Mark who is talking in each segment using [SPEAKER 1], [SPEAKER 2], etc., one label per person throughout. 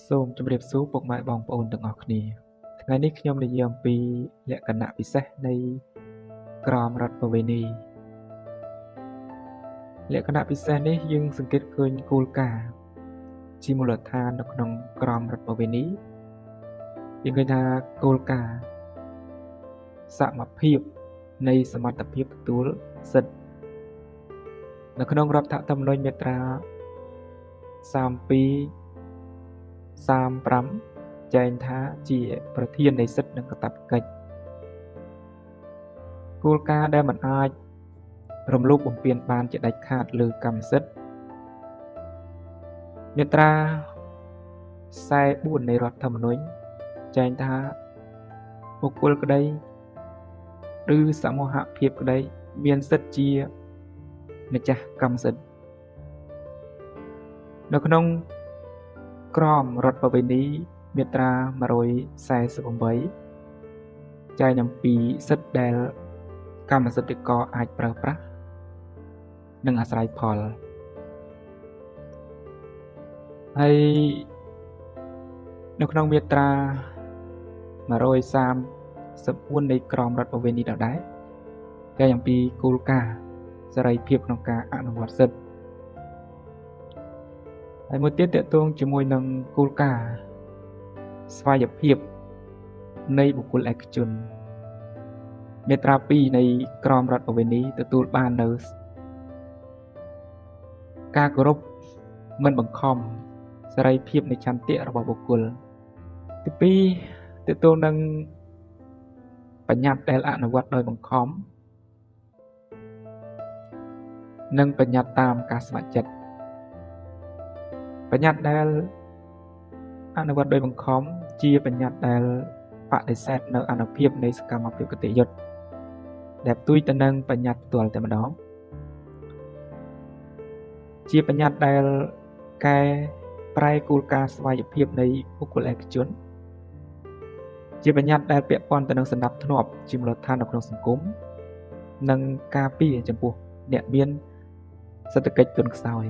[SPEAKER 1] សូមជម្រាបសួរពុកម៉ែបងប្អូនទាំងអស់គ្នាថ្ងៃនេះខ្ញុំនិយាយអំពីលក្ខណៈពិសេសនៃក្រមរដ្ឋប្បវេណីលក្ខណៈពិសេសនេះយើងសង្កេតឃើញគោលការណ៍ជាមូលដ្ឋាននៅក្នុងក្រមរដ្ឋប្បវេណីយើងឃើញថាគោលការណ៍សមភាពនៃសមត្ថភាពទទួលសិទ្ធិនៅក្នុងរដ្ឋធម្មនុញ្ញមាត្រា32-35ចែងថាជាប្រធាននៃសិទ្ធិនិងកាតព្វកិច្ចគោលការណ៍ដែលមិនអាចរំលោភបំពានបានជាដាច់ខាតលើកម្មសិទ្ធិមាត្រា44នៃរដ្ឋធម្មនុញ្ញចែងថាបុគ្គលក្តីឬសមូហភាពក្តីមានសិទ្ធិជាម្ចាស់កម្មសិទ្ធិនៅក្នុងក្រមរដ្ឋប្បវេណីមាត្រា148ចែងអំពីសិទ្ធិដែលកម្មសិទ្ធិករអាចប្រើប្រាស់និងអាស្រ័យផលហើយនៅក្នុងមាត្រា134នៃក្រមរដ្ឋប្បវេណីដដែលចែងអំពីគោលការណ៍សេរីភាពក្នុងការអនុវត្តសិទ្ធិហើយមួយទៀតទាក់ទងជាមួយនឹងគោលការណ៍ស្វ័យភាពនៃបុគ្គលឯកជនមាត្រា2នៃក្រមរដ្ឋប្បវេណីទទួលបាននៅការគោរពមិនបង្ខំសេរីភាពនៃឆន្ទៈរបស់បុគ្គលទី2ទាក់ទងនឹងបញ្ញត្តិដែលអនុវត្តដោយបង្ខំនិងបញ្ញត្តិតាមការស្ម័គ្រចិត្តបញ្ញត្តិដែលអនុវត្តដោយបង្ខំជាបញ្ញត្តិដែលបដិសេធនៅអានុភាពនៃសកម្មភាពគតិយុត្តដែលផ្ទុយទៅនឹងបញ្ញត្តិផ្ទាល់តែម្ដងជាបញ្ញត្តិដែលកែប្រែគោលការណ៍ស្វ័យភាពនៃបុគ្គលឯកជនជាបញ្ញត្តិដែលពាក់ព័ន្ធទៅនឹងសណ្ដាប់ធ្នាប់ជាមូលដ្ឋាននៅក្នុងសង្គមនិងការពារចំពោះអ្នកមានសេដ្ឋកិច្ចទន់ខ្សោយ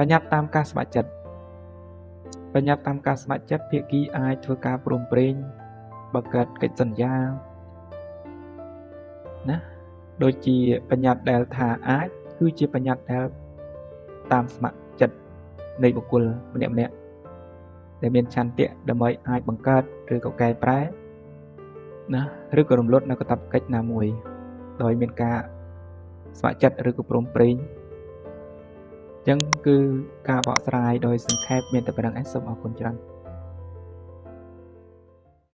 [SPEAKER 1] បញ្ញត្តិតាមការស្ម័គ្រចិត្តបញ្ញត្តិតាមការស្ម័គ្រចិត្តភាគីអាចធ្វើការព្រមព្រៀងបង្កើតកិច្ចសន្យាណាដូចជាបញ្ញត្តិដែលថាអាចគឺជាបញ្ញត្តិដែលតាមស្ម័គ្រចិត្តនៃបុគ្គលម្នាក់ៗដែលមានឆន្ទៈដើម្បីអាចបង្កើតឬក៏កែប្រែណាឬក៏រំលត់នៅកាតព្វកិច្ចណាមួយដោយមានការស្ម័គ្រចិត្តឬក៏ព្រមព្រៀងអញ្ចឹងគឺការបកស្រាយដោយសង្ខេបមានតែប៉ុណ្្នឹងឯងសូមអរគុណច្រើន